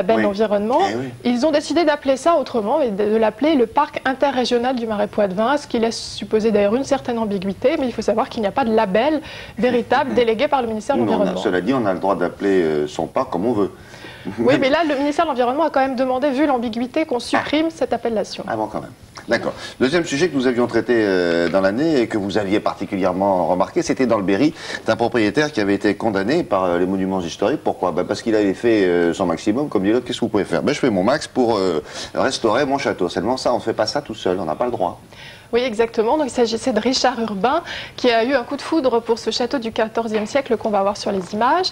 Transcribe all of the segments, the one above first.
label environnement, ils ont décidé d'appeler ça autrement et de l'appeler le parc interrégional du Marais Poitevin, ce qui laisse supposer d'ailleurs une certaine ambiguïté, mais il faut savoir qu'il n'y a pas de label véritable délégué par le ministère de l'Environnement. Cela dit, on a le droit d'appeler son parc comme on veut. Oui, mais là, le ministère de l'Environnement a quand même demandé, vu l'ambiguïté, qu'on supprime cette appellation. Ah bon, quand même. D'accord. Deuxième sujet que nous avions traité dans l'année et que vous aviez particulièrement remarqué, c'était dans le Berry, d'un propriétaire qui avait été condamné par les monuments historiques. Pourquoi? Parce qu'il avait fait son maximum, comme dit l'autre. Qu'est-ce que vous pouvez faire? Je fais mon max pour restaurer mon château. Seulement ça, on ne fait pas ça tout seul, on n'a pas le droit. Oui, exactement. Donc, il s'agissait de Richard Urbain, qui a eu un coup de foudre pour ce château du XIVe siècle qu'on va voir sur les images.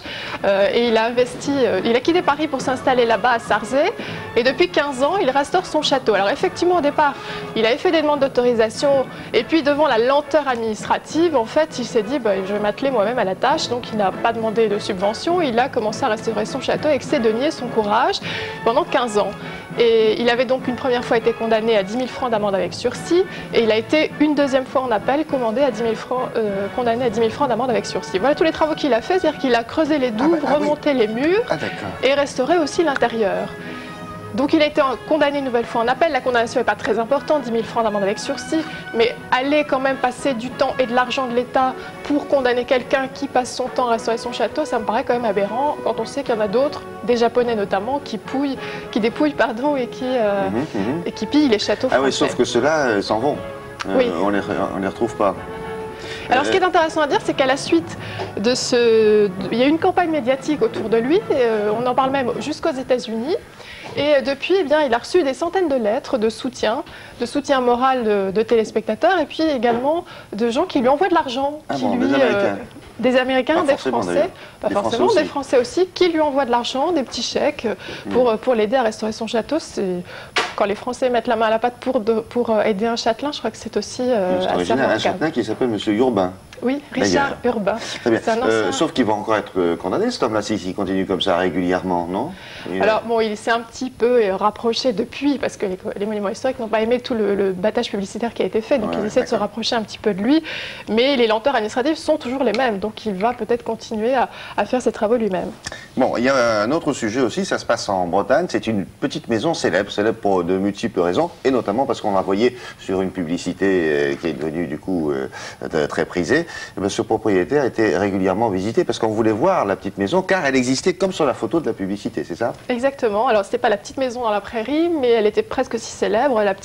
Et il a investi, il a quitté Paris pour s'installer là-bas à Sarzay. Et depuis 15 ans, il restaure son château. Alors, effectivement, au départ, il avait fait des demandes d'autorisation. Et puis, devant la lenteur administrative, en fait, il s'est dit, je vais m'atteler moi-même à la tâche. Donc, il n'a pas demandé de subvention. Il a commencé à restaurer son château avec ses deniers, son courage, pendant 15 ans. Et il avait donc une première fois été condamné à 10 000 francs d'amende avec sursis. Et il a été une deuxième fois en appel condamné à 10 000 francs d'amende avec sursis. Voilà tous les travaux qu'il a fait, c'est-à-dire qu'il a creusé les douves, remonté les murs et restauré aussi l'intérieur. Donc il a été condamné une nouvelle fois en appel. La condamnation n'est pas très importante, 10 000 francs d'amende avec sursis, mais aller quand même passer du temps et de l'argent de l'État pour condamner quelqu'un qui passe son temps à restaurer son château, ça me paraît quand même aberrant quand on sait qu'il y en a d'autres, des Japonais notamment, qui dépouillent et qui pillent les châteaux français. Ah oui, sauf que ceux-là s'en vont. Oui. On les retrouve pas. Alors ce qui est intéressant à dire, c'est qu'à la suite de il y a eu une campagne médiatique autour de lui, on en parle même jusqu'aux États-Unis. Et depuis, il a reçu des centaines de lettres de soutien moral de téléspectateurs et puis également de gens qui lui envoient de l'argent. Des Américains, des Français, pas forcément, des Français aussi, qui lui envoient de l'argent, des petits chèques pour l'aider à restaurer son château. Quand les Français mettent la main à la pâte pour aider un châtelain, je crois que c'est aussi assez remarquable. Un châtelain qui s'appelle M. Urbain. Oui, Richard Urbain. Très bien. Sauf qu'il va encore être condamné, cet homme-là, s'il continue comme ça régulièrement, non? Alors, bon, il s'est un petit peu rapproché depuis, parce que les monuments historiques n'ont pas aimé tout le battage publicitaire qui a été fait, donc ils essaient de se rapprocher un petit peu de lui, mais les lenteurs administratives sont toujours les mêmes, donc il va peut-être continuer à faire ses travaux lui-même. Bon, il y a un autre sujet aussi, ça se passe en Bretagne, c'est une petite maison célèbre pour de multiples raisons, et notamment parce qu'on l'a voyé sur une publicité qui est devenue du coup très prisée. Ce propriétaire était régulièrement visité parce qu'on voulait voir la petite maison, car elle existait comme sur la photo de la publicité, c'est ça? Exactement. Alors, c'était pas la petite maison dans la prairie, mais elle était presque aussi célèbre. La petite